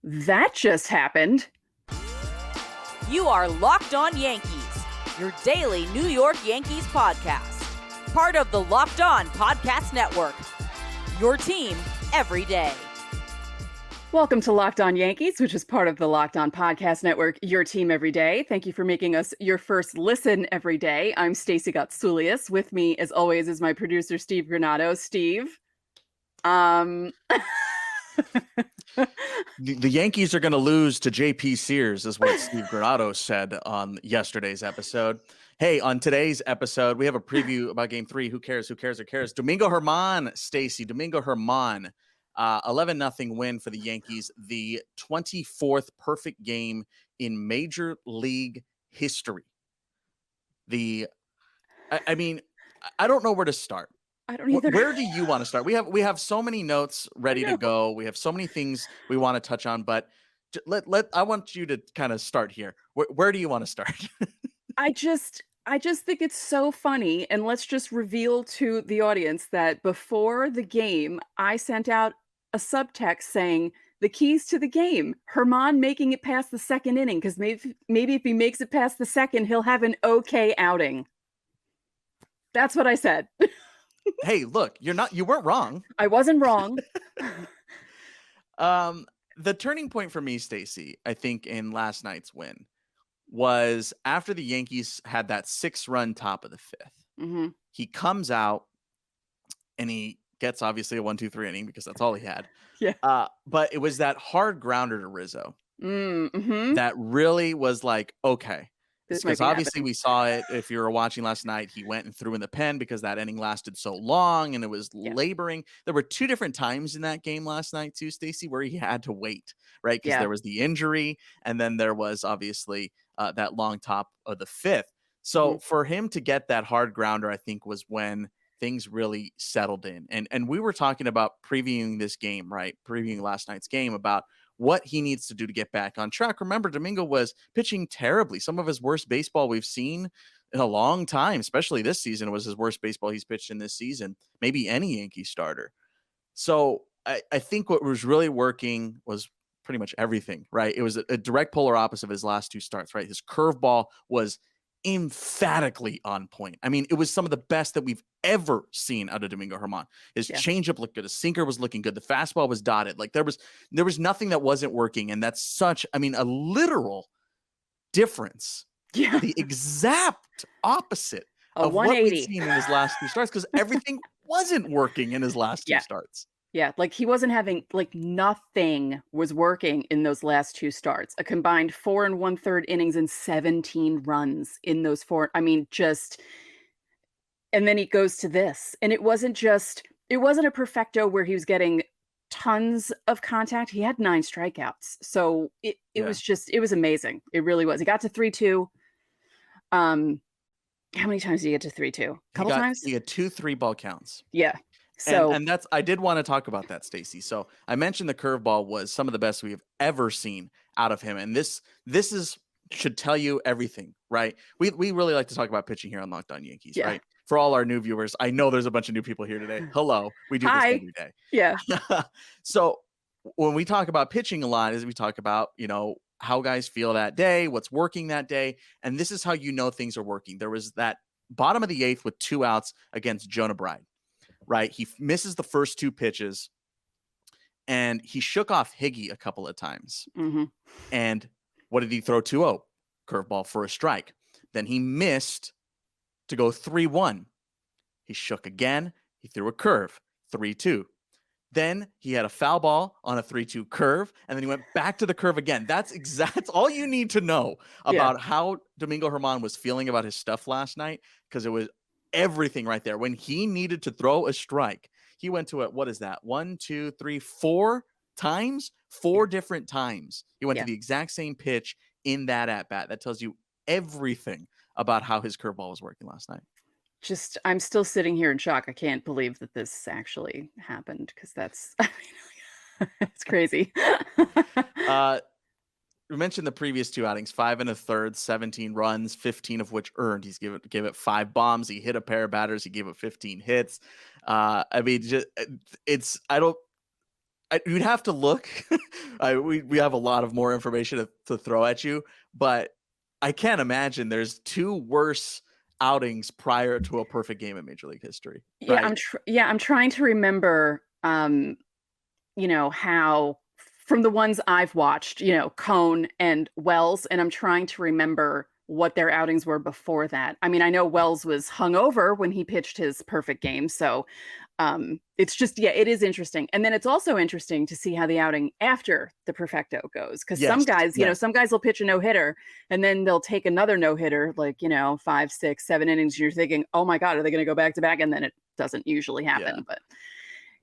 That just happened. You are Locked On Yankees, your daily New York Yankees podcast. Part of the Locked On Podcast Network, your team every day. Welcome to Locked On Yankees, which is part of the Locked On Podcast Network, your team every day. Thank you for making us your first listen every day. I'm Stacey Gotsoulias. With me, as always, is my producer, Steve Granado. Steve, The Yankees are going to lose to JP Sears, is what Steve Granado said on yesterday's episode. Hey, on today's episode, we have a preview about Game 3. Who cares? Who cares? Who cares? Domingo Germán, Stacey. Domingo Germán, 11-0 win for the Yankees. The 24th perfect game in Major League history. I mean, I don't know where to start. I don't either. Where do you want to start? We have so many notes ready to go. We have so many things we want to touch on, but I want you to kind of start here. Where do you want to start? I just think it's so funny. And let's just reveal to the audience that before the game, I sent out a subtext saying the keys to the game, Germán making it past the second inning, because maybe if he makes it past the second, he'll have an okay outing. That's what I said. Hey, look, you weren't wrong. I wasn't wrong. The turning point for me, Stacey, I think in last night's win was after the Yankees had that 6-run top of the 5th. Mm-hmm. He comes out and he gets obviously a 1-2-3 inning because that's all he had. Yeah. But it was that hard grounder to Rizzo Mm-hmm. that really was like, okay. Because obviously happening. we saw it. If you were watching last night, he went and threw in the pen because that inning lasted so long and it was laboring. There were 2 different times in that game last night too, Stacey, where he had to wait, right? Because there was the injury and then there was obviously that long top of the 5th. So for him to get that hard grounder, I think was when things really settled in. And we were talking about previewing this game, right? Previewing last night's game about what he needs to do to get back on track. Remember, Domingo was pitching terribly. Some of his worst baseball we've seen in a long time, especially this season, was his worst baseball he's pitched in this season, maybe any Yankee starter. So I think what was really working was pretty much everything, right? It was a direct polar opposite of his last 2 starts, right? His curveball was emphatically on point. I mean, it was some of the best that we've ever seen out of Domingo Germán. His changeup looked good. His sinker was looking good. The fastball was dotted. Like there was nothing that wasn't working. And that's such, I mean, a literal difference. Yeah. The exact opposite of what we've seen in his last 2 starts, because everything wasn't working in his last 2 starts. Yeah, like he wasn't having, like nothing was working in those last 2 starts. A combined 4 1/3 innings and 17 runs in those 4. I mean, just, and then he goes to this. And it wasn't a perfecto where he was getting tons of contact. He had 9 strikeouts. So it was amazing. It really was. He got to 3-2. How many times did he get to 3-2? A couple times? He had 2 3-ball counts. Yeah. So and that's, I did want to talk about that, Stacey. So I mentioned the curveball was some of the best we've ever seen out of him. And this should tell you everything, right? We really like to talk about pitching here on Locked On Yankees, right? For all our new viewers, I know there's a bunch of new people here today. Hello. We do this every day. Yeah. So when we talk about pitching a lot, is we talk about, how guys feel that day, what's working that day. And this is how you know things are working. There was that bottom of the 8th with 2 outs against Jonah Bride. Right. He misses the first 2 pitches and he shook off Higgy a couple of times. Mm-hmm. And what did he throw? 2-0 curveball for a strike. Then he missed to go 3-1. He shook again. He threw a curve 3-2. Then he had a foul ball on a 3-2 curve. And then he went back to the curve again. That's all you need to know about how Domingo Germán was feeling about his stuff last night. Because it was everything right there. When he needed to throw a strike, he went to it. What is that? 1, 2, 3, 4 times, 4 different times. He went to the exact same pitch in that at bat. That tells you everything about how his curveball was working last night. I'm still sitting here in shock. I can't believe that this actually happened, because that's, it's crazy. We mentioned the previous 2 outings, 5 1/3, 17 runs, 15 of which earned. He's gave it 5 bombs. He hit a pair of batters. He gave it 15 hits. I mean, You'd have to look. We have a lot of more information to throw at you, but I can't imagine there's two worse outings prior to a perfect game in Major League history. Yeah, Right? I'm trying to remember, how from the ones I've watched, Cone and Wells, and I'm trying to remember what their outings were before that. I mean, I know Wells was hungover when he pitched his perfect game, so it's just, yeah, it is interesting. And then it's also interesting to see how the outing after the perfecto goes, because Yes. some guys will pitch a no-hitter and then they'll take another no-hitter, like 5, 6, 7 innings, and you're thinking, oh my god, are they going to go back to back? And then it doesn't usually happen. Yeah. But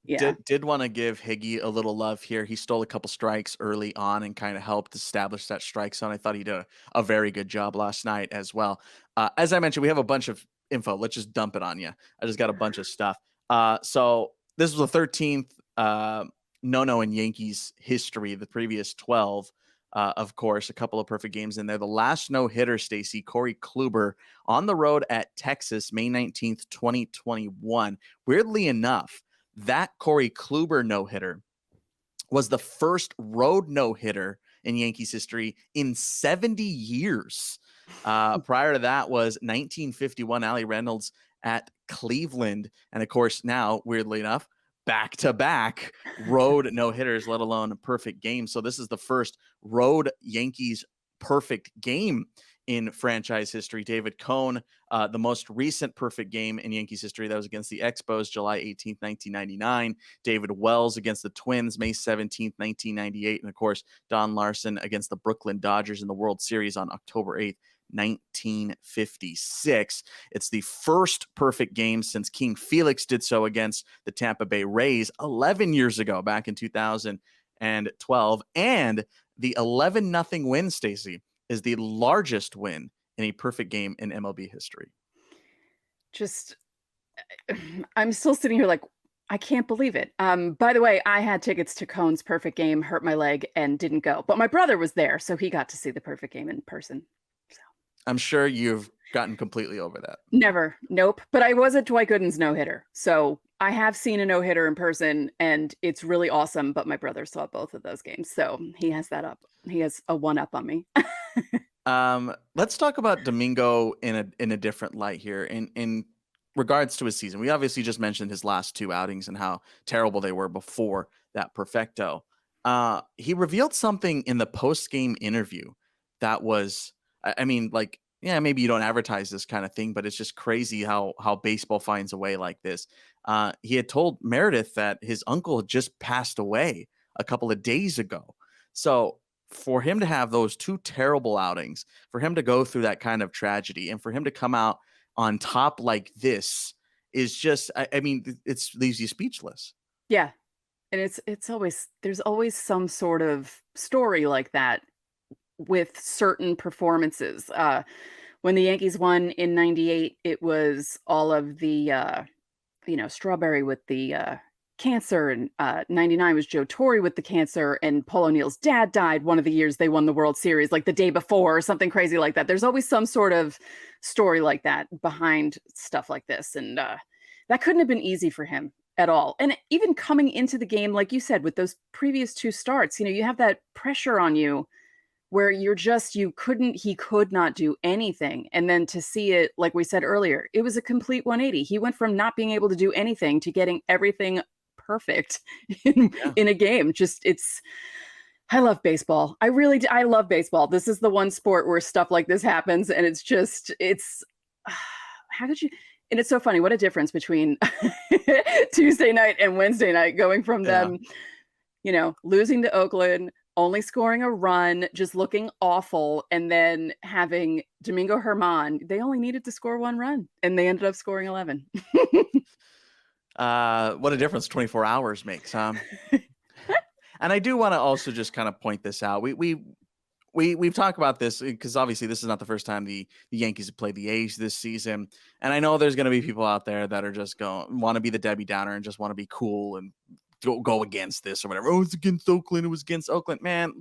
yeah, Did want to give Higgy a little love here. He stole a couple strikes early on and kind of helped establish that strike zone. I thought he did a very good job last night as well. As I mentioned, we have a bunch of info. Let's just dump it on you. I just got a bunch of stuff. So this was the 13th no-no in Yankees history. The previous 12, of course, a couple of perfect games in there. The last no-hitter, Stacey, Corey Kluber on the road at Texas, May 19th, 2021. Weirdly enough, that Corey Kluber no-hitter was the first road no-hitter in Yankees history in 70 years. Prior to that was 1951, Allie Reynolds at Cleveland. And of course, now, weirdly enough, back-to-back road no-hitters, let alone a perfect game. So this is the first road Yankees perfect game in franchise history. David Cone, the most recent perfect game in Yankees history, that was against the Expos, July 18th, 1999. David Wells against the Twins, May 17th, 1998. And of course, Don Larson against the Brooklyn Dodgers in the World Series on October 8th, 1956. It's the first perfect game since King Felix did so against the Tampa Bay Rays 11 years ago, back in 2012. And the 11-0 win, Stacey, is the largest win in a perfect game in MLB history. Just, I'm still sitting here like, I can't believe it. By the way, I had tickets to Cone's perfect game, hurt my leg, and didn't go. But my brother was there, so he got to see the perfect game in person. So I'm sure you've gotten completely over that. Never. Nope. But I was at Dwight Gooden's no-hitter. So I have seen a no-hitter in person, and it's really awesome. But my brother saw both of those games, so he has that up. He has a one-up on me. Let's talk about Domingo in a different light here. In regards to his season, we obviously just mentioned his last two outings and how terrible they were before that perfecto. He revealed something in the post-game interview that was, I mean, like, yeah, maybe you don't advertise this kind of thing, but it's just crazy how baseball finds a way like this. He had told Meredith that his uncle had just passed away a couple of days ago. So for him to have those two terrible outings, for him to go through that kind of tragedy, and for him to come out on top like this is just, I mean, it leaves you speechless. Yeah. And there's always some sort of story like that with certain performances. When the Yankees won in 98, it was all of the, Strawberry with the cancer, and 99 was Joe Torre with the cancer, and Paul O'Neill's dad died one of the years they won the World Series, like the day before or something crazy like that. There's always some sort of story like that behind stuff like this. And that couldn't have been easy for him at all. And even coming into the game, like you said, with those previous two starts, you have that pressure on you where he could not do anything. And then to see it, like we said earlier, it was a complete 180. He went from not being able to do anything to getting everything perfect in a game. I love baseball. I love baseball. This is the one sport where stuff like this happens. And how could you, and it's so funny. What a difference between Tuesday night and Wednesday night, going from them, losing to Oakland, only scoring a run, just looking awful, and then having Domingo Germán. They only needed to score one run, and they ended up scoring 11. What a difference 24 hours makes, huh? And I do want to also just kind of point this out. We've talked about this because obviously this is not the first time the Yankees have played the A's this season. And I know there's going to be people out there that are just want to be the Debbie Downer and just want to be cool and go against this or whatever. Oh, it's against Oakland. It was against Oakland. Man,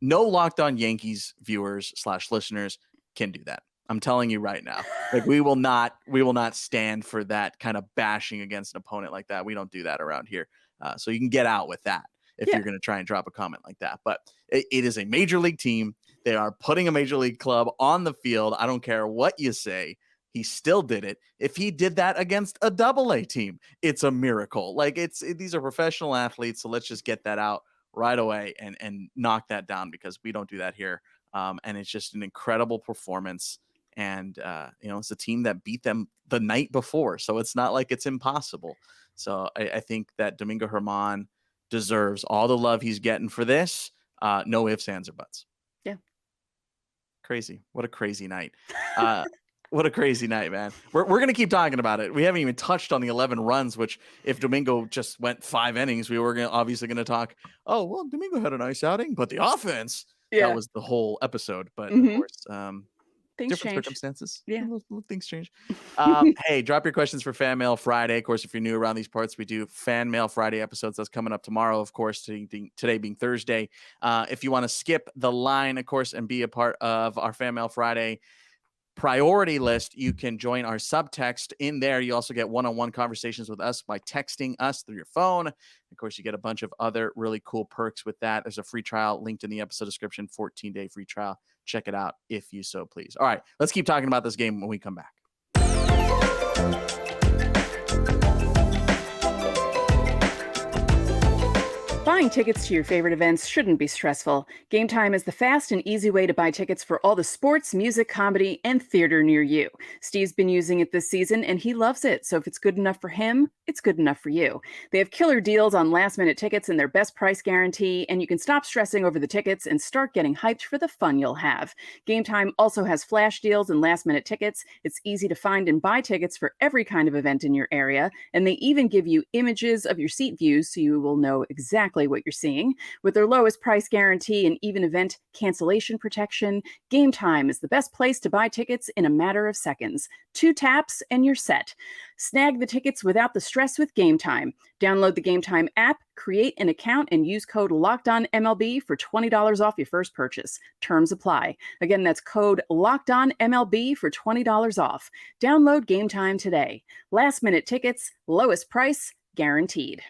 no Locked On Yankees viewers / listeners can do that. I'm telling you right now. Like, we will not stand for that kind of bashing against an opponent like that. We don't do that around here. So you can get out with that if you're going to try and drop a comment like that. But it is a major league team. They are putting a major league club on the field. I don't care what you say. He still did it. If he did that against a AA team, it's a miracle. Like these are professional athletes. So let's just get that out right away and knock that down, because we don't do that here. And it's just an incredible performance. And, it's a team that beat them the night before. So it's not like it's impossible. So I think that Domingo Germán deserves all the love he's getting for this. No ifs, ands, or buts. Yeah. Crazy. What a crazy night. What a crazy night, man. We're going to keep talking about it. We haven't even touched on the 11 runs, which if Domingo just went 5 innings, we were obviously going to talk, oh, well, Domingo had a nice outing, but the offense, that was the whole episode. But of course, things different change. Circumstances. Yeah. Things change. Hey, drop your questions for Fan Mail Friday. Of course, if you're new around these parts, we do Fan Mail Friday episodes. That's coming up tomorrow, of course, today being Thursday. If you want to skip the line, of course, and be a part of our Fan Mail Friday priority list, you can join our subtext in there. You also get one-on-one conversations with us by texting us through your phone. Of course, you get a bunch of other really cool perks with that. There's a free trial linked in the episode description, 14-day free trial. Check it out if you so please. All right, let's keep talking about this game when we come back. Buying tickets to your favorite events shouldn't be stressful. Game Time is the fast and easy way to buy tickets for all the sports, music, comedy, and theater near you. Steve's been using it this season, and he loves it, so if it's good enough for him, it's good enough for you. They have killer deals on last-minute tickets and their best price guarantee, and you can stop stressing over the tickets and start getting hyped for the fun you'll have. Game Time also has flash deals and last-minute tickets. It's easy to find and buy tickets for every kind of event in your area, and they even give you images of your seat views so you will know exactly what you're seeing. With their lowest price guarantee and even event cancellation protection, Game Time is the best place to buy tickets in a matter of seconds. 2 taps and you're set. Snag the tickets without the stress with Game Time. Download the Game Time app, create an account, and use code LOCKEDONMLB for $20 off your first purchase. Terms apply. Again, that's code LOCKEDONMLB for $20 off. Download Game Time today. Last minute tickets, lowest price, guaranteed.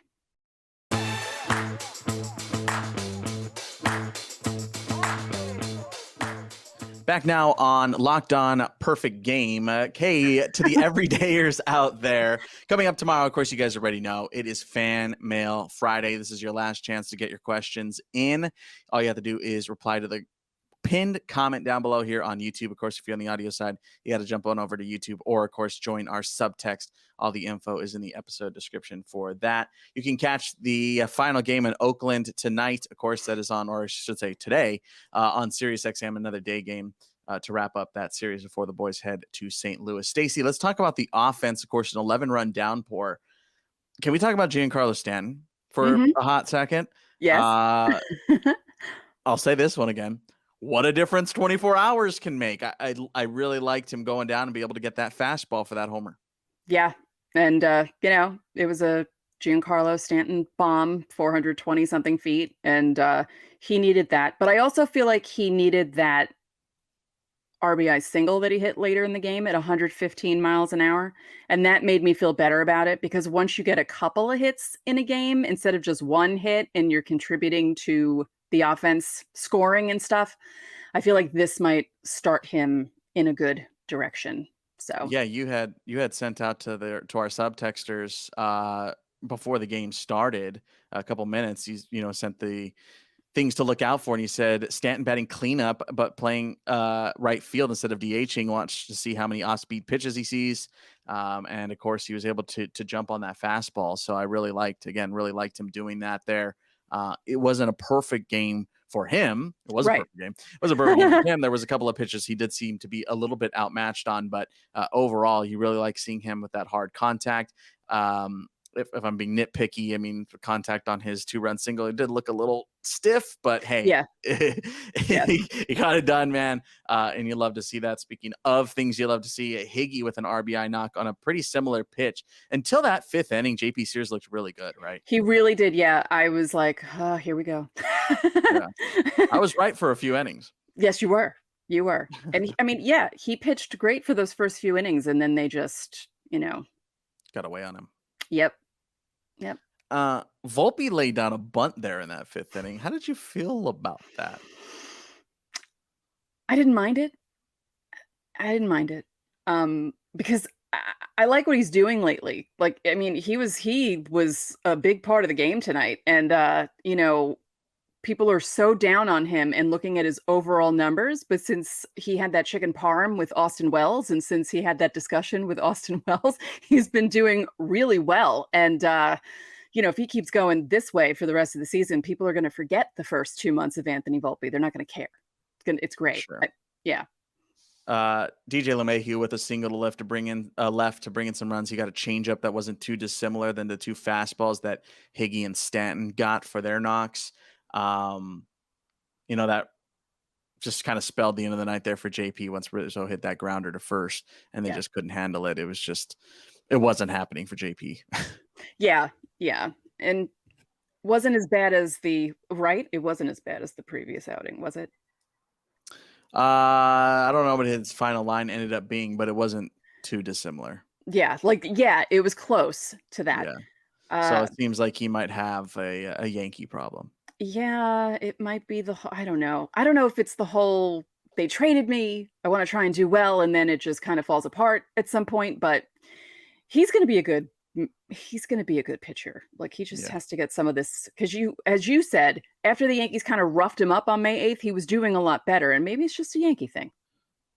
Back now on Locked On Perfect Game. Okay, to the everydayers out there, coming up tomorrow, of course, you guys already know, it is Fan Mail Friday. This is your last chance to get your questions in. All you have to do is reply to the pinned comment down below here on YouTube. Of course, if you're on the audio side, you got to jump on over to YouTube, or of course, join our subtext. All the info is in the episode description for that. You can catch the final game in Oakland tonight. Of course, that is on, or I should say today, on SiriusXM, another day game to wrap up that series before the boys head to St. Louis. Stacey, let's talk about the offense. Of course, an 11-run downpour. Can we talk about Giancarlo Stanton for a hot second? Yes. I'll say this one again. What a difference 24 hours can make. I really liked him going down and be able to get that fastball for that homer. Yeah. And, it was a Giancarlo Stanton bomb, 420 something feet. And he needed that. But I also feel like he needed that RBI single that he hit later in the game at 115 miles an hour. And that made me feel better about it, because once you get a couple of hits in a game instead of just one hit and you're contributing to the offense scoring and stuff, I feel like this might start him in a good direction. So yeah, you had sent out to our subtexters before the game started a couple minutes. You sent the things to look out for, and you said Stanton batting cleanup but playing right field instead of DHing. Watch to see how many off-speed pitches he sees, and of course he was able to jump on that fastball. So I really liked him doing that there. It wasn't a perfect game for him. It was a perfect game. It was a perfect game for him. There was a couple of pitches he did seem to be a little bit outmatched on, but overall, you really like seeing him with that hard contact. If I'm being nitpicky, I mean, the contact on his 2-run single, it did look a little stiff, but hey, yeah. he got it done, man. And you love to see that. Speaking of things you love to see, a Higgy with an RBI knock on a pretty similar pitch. Until that 5th inning, JP Sears looked really good, right? He really did. Yeah. I was like, oh, here we go. Yeah. I was right for a few innings. Yes, you were. You were. And he pitched great for those first few innings, and then they just, got away on him. Yep. Volpe laid down a bunt there in that 5th inning. How did you feel about that? I didn't mind it. Because I like what he's doing lately. Like, I mean, he was a big part of the game tonight. And, people are so down on him and looking at his overall numbers. But since he had that chicken parm with Austin Wells, and since he had that discussion with Austin Wells, he's been doing really well. And, if he keeps going this way for the rest of the season, people are going to forget the first 2 months of Anthony Volpe. They're not going to care. It's great. Sure. Yeah. DJ LeMahieu with a single to left to bring in some runs. He got a changeup that wasn't too dissimilar than the 2 fastballs that Higgy and Stanton got for their knocks. That just kind of spelled the end of the night there for JP once Rizzo hit that grounder to first, and they just couldn't handle it. It wasn't happening for JP. Yeah. And wasn't as bad as it wasn't as bad as the previous outing, was it? I don't know what his final line ended up being, but it wasn't too dissimilar. Yeah, it was close to that. Yeah. So it seems like he might have a Yankee problem. Yeah, it might be I don't know. I don't know if it's the whole, they traded me, I want to try and do well, and then it just kind of falls apart at some point, but he's going to be a good pitcher. Like, he just has to get some of this, because as you said, after the Yankees kind of roughed him up on May 8th, he was doing a lot better, and maybe it's just a Yankee thing.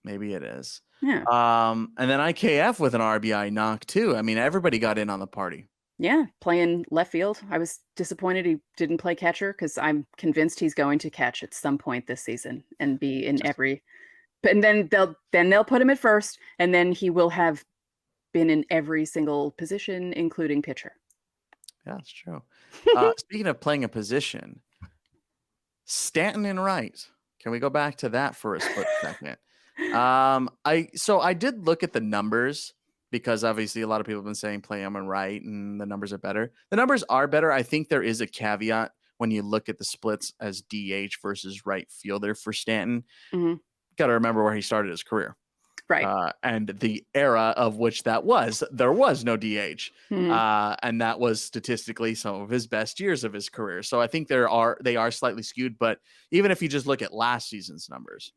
Maybe it is. Yeah. And then IKF with an RBI knock too. I mean, everybody got in on the party. Yeah, playing left field. I was disappointed he didn't play catcher, because I'm convinced he's going to catch at some point this season and be in every. And then they'll put him at first, and then he will have been in every single position, including pitcher. Yeah, that's true. Speaking of playing a position, Stanton in right. Can we go back to that for a split second? I did look at the numbers, because obviously a lot of people have been saying play him in right, and the numbers are better. The numbers are better. I think there is a caveat when you look at the splits as DH versus right fielder for Stanton. Mm-hmm. Got to remember where he started his career. Right. And the era of which there was no DH. Mm-hmm. And that was statistically some of his best years of his career. So I think they are slightly skewed, but even if you just look at last season's numbers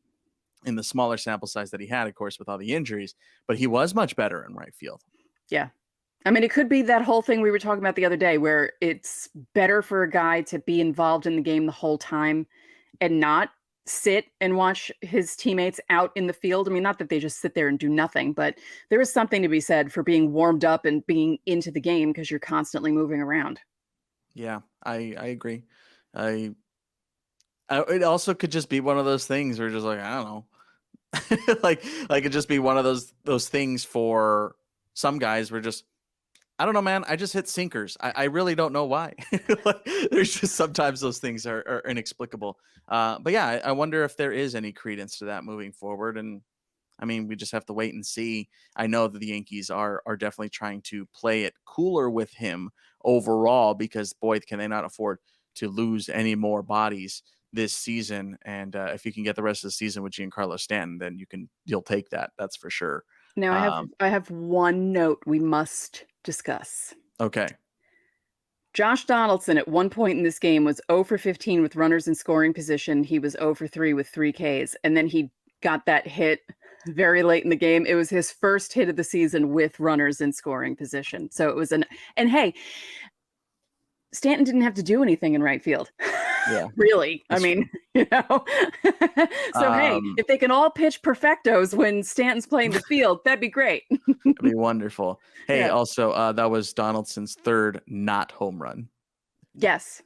in the smaller sample size that he had, of course, with all the injuries, but he was much better in right field. Yeah. I mean, it could be that whole thing we were talking about the other day, where it's better for a guy to be involved in the game the whole time and not sit and watch his teammates out in the field. I mean, not that they just sit there and do nothing, but there is something to be said for being warmed up and being into the game, because you're constantly moving around. Yeah, I agree. It also could just be one of those things where just like, I don't know, like it just be one of those things for some guys where just, I don't know, man, I just hit sinkers. I really don't know why. Like, there's just sometimes those things are inexplicable. But yeah, I wonder if there is any credence to that moving forward. And I mean, we just have to wait and see. I know that the Yankees are definitely trying to play it cooler with him overall, because boy, can they not afford to lose any more bodies this season. And if you can get the rest of the season with Giancarlo Stanton, then you'll take that. That's for sure. Now I have one note we must discuss. Okay. Josh Donaldson at one point in this game was 0 for 15 with runners in scoring position. He was 0 for 3 with 3 Ks. And then he got that hit very late in the game. It was his first hit of the season with runners in scoring position. So it was and hey, Stanton didn't have to do anything in right field. Yeah. Really. I mean, So hey, if they can all pitch perfectos when Stanton's playing the field, that'd be great. That'd be wonderful. Hey, also, that was Donaldson's third not home run. Yes.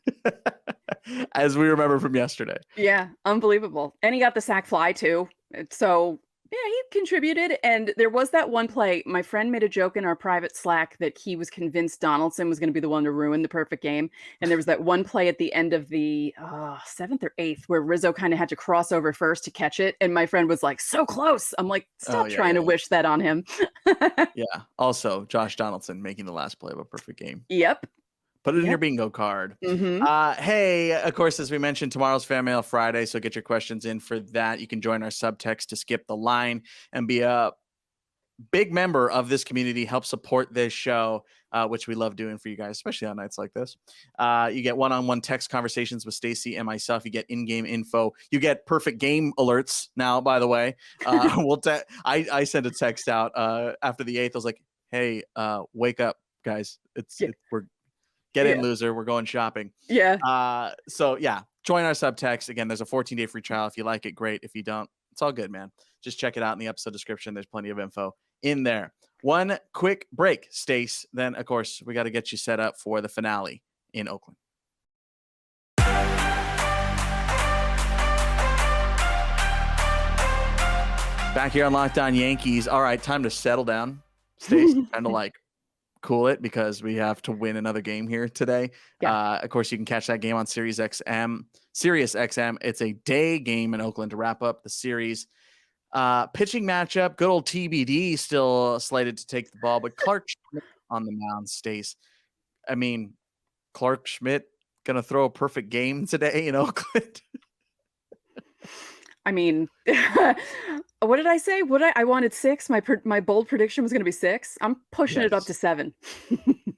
As we remember from yesterday. Yeah, unbelievable. And he got the sac fly too. So yeah, he contributed. And there was that one play. My friend made a joke in our private Slack that he was convinced Donaldson was going to be the one to ruin the perfect game. And there was that one play at the end of the 7th or 8th where Rizzo kind of had to cross over first to catch it. And my friend was like, so close. I'm like, stop trying to wish that on him. Yeah. Also, Josh Donaldson making the last play of a perfect game. Yep. Put it in your bingo card. Mm-hmm. Hey, of course, as we mentioned, tomorrow's Fan Mail Friday, so get your questions in for that. You can join our subtext to skip the line and be a big member of this community, help support this show. which we love doing for you guys, especially on nights like this. You get one-on-one text conversations with Stacy and myself. You get in-game info. You get perfect game alerts now, by the way. I sent a text out after the 8th. I was like, hey, wake up, guys. We're get in, loser. We're going shopping. Yeah. So yeah, join our subtext. Again, there's a 14-day free trial. If you like it, great. If you don't, it's all good, man. Just check it out in the episode description. There's plenty of info in there. One quick break, Stace. Then, of course, we got to get you set up for the finale in Oakland. Back here on Locked On Yankees. All right, time to settle down, Stace. Time to like cool it because we have to win another game here today. Yeah. Of course, you can catch that game on Sirius XM. It's a day game in Oakland to wrap up the series. Pitching matchup, good old TBD still slated to take the ball, but Clarke Schmidt on the mound, Stace. I mean, Clarke Schmidt gonna throw a perfect game today in Oakland. I mean, what did I say? I wanted 6. My bold prediction was going to be 6. I'm pushing it up to 7.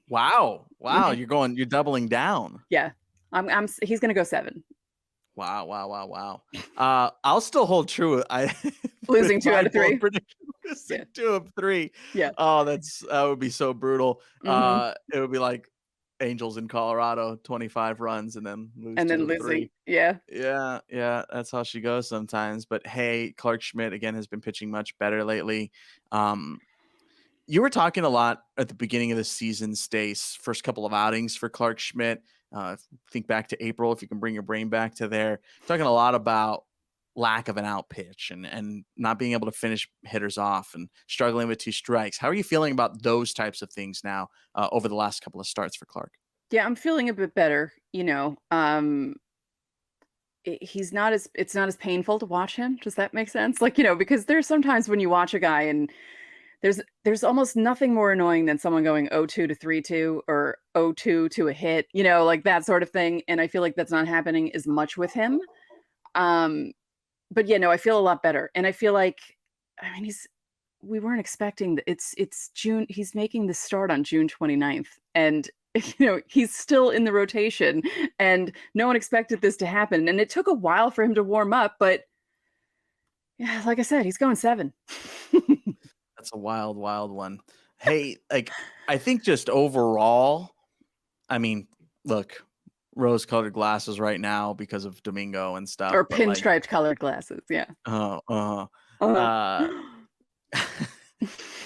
Wow. You're doubling down. Yeah. He's going to go 7. Wow. I'll still hold true. Losing 2 out of 3. 2 of 3. Yeah. Oh, that would be so brutal. It would be like Angels in Colorado, 25 runs and then losing. 3. Yeah. That's how she goes sometimes. But hey, Clarke Schmidt again has been pitching much better lately. You were talking a lot at the beginning of the season, Stace. First couple of outings for Clarke Schmidt. Think back to April, if you can bring your brain back to there. Talking a lot about lack of an out pitch and not being able to finish hitters off and struggling with 2 strikes. How are you feeling about those types of things now over the last couple of starts for Clarke? Yeah, I'm feeling a bit better. It's not as painful to watch him. Does that make sense? Because there's sometimes when you watch a guy and there's almost nothing more annoying than someone going 0-2 to 3-2 or 0-2 to a hit, like that sort of thing. And I feel like that's not happening as much with him. But I feel a lot better. And I feel like, we weren't expecting it's June. He's making the start on June 29th. And, he's still in the rotation and no one expected this to happen. And it took a while for him to warm up, but yeah, like I said, he's going 7. That's a wild one. Hey, I think just overall, look, rose-colored glasses right now because of Domingo and stuff. Or pinstriped colored glasses, yeah.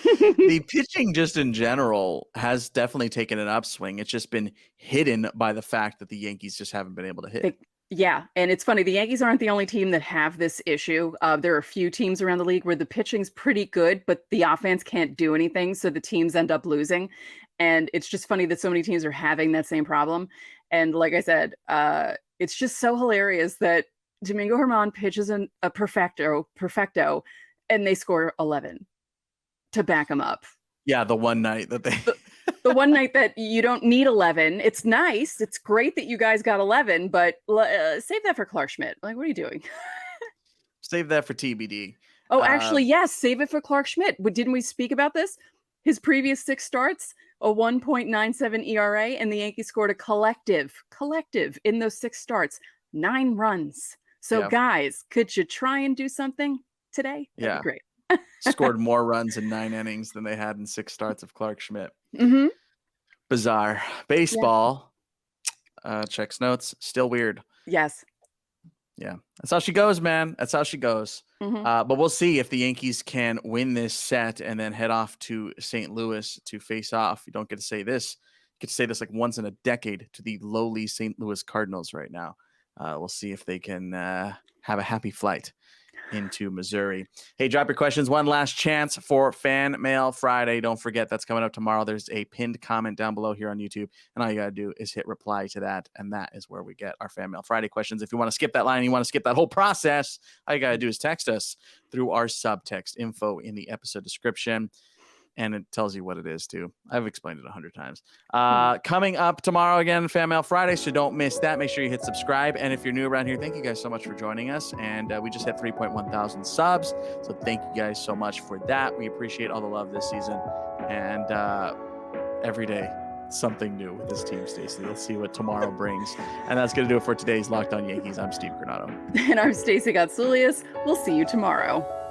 The pitching just in general has definitely taken an upswing. It's just been hidden by the fact that the Yankees just haven't been able to hit. Yeah, and it's funny. The Yankees aren't the only team that have this issue. There are a few teams around the league where the pitching's pretty good, but the offense can't do anything, so the teams end up losing. And it's just funny that so many teams are having that same problem. And like I said, it's just so hilarious that Domingo Germán pitches a perfecto, and they score 11 to back him up. Yeah, the one night that they... The one night that you don't need 11. It's nice. It's great that you guys got 11, but save that for Clarke Schmidt. What are you doing? Save that for TBD. Oh, actually, yes. Save it for Clarke Schmidt. Didn't we speak about this? His previous 6 starts, a 1.97 ERA, and the Yankees scored a collective in those 6 starts, 9 runs. So guys, could you try and do something today? That'd be great. Scored more runs in 9 innings than they had in 6 starts of Clarke Schmidt. Mm-hmm. Bizarre. Baseball. Checks notes. Still weird. Yes. Yeah. That's how she goes, man. That's how she goes. Mm-hmm. But we'll see if the Yankees can win this set and then head off to St. Louis to face off. You don't get to say this. You get to say this like once in a decade to the lowly St. Louis Cardinals right now. We'll see if they can have a happy flight into Missouri. Hey, drop your questions. One last chance for Fan Mail Friday. Don't forget, that's coming up tomorrow. There's a pinned comment down below here on YouTube, and all you got to do is hit reply to that, and that is where we get our Fan Mail Friday questions. If you want to skip that line, you want to skip that whole process, all you got to do is text us through our subtext info in the episode description. And it tells you what it is, too. I've explained it 100 times. Coming up tomorrow again, Fan Mail Friday, so don't miss that. Make sure you hit subscribe. And if you're new around here, thank you guys so much for joining us. And we just hit 3.1 thousand subs. So thank you guys so much for that. We appreciate all the love this season. And every day, something new with this team, Stacey. Let's see what tomorrow brings. And that's going to do it for today's Locked On Yankees. I'm Steve Granado. And I'm Stacey Gotsoulias. We'll see you tomorrow.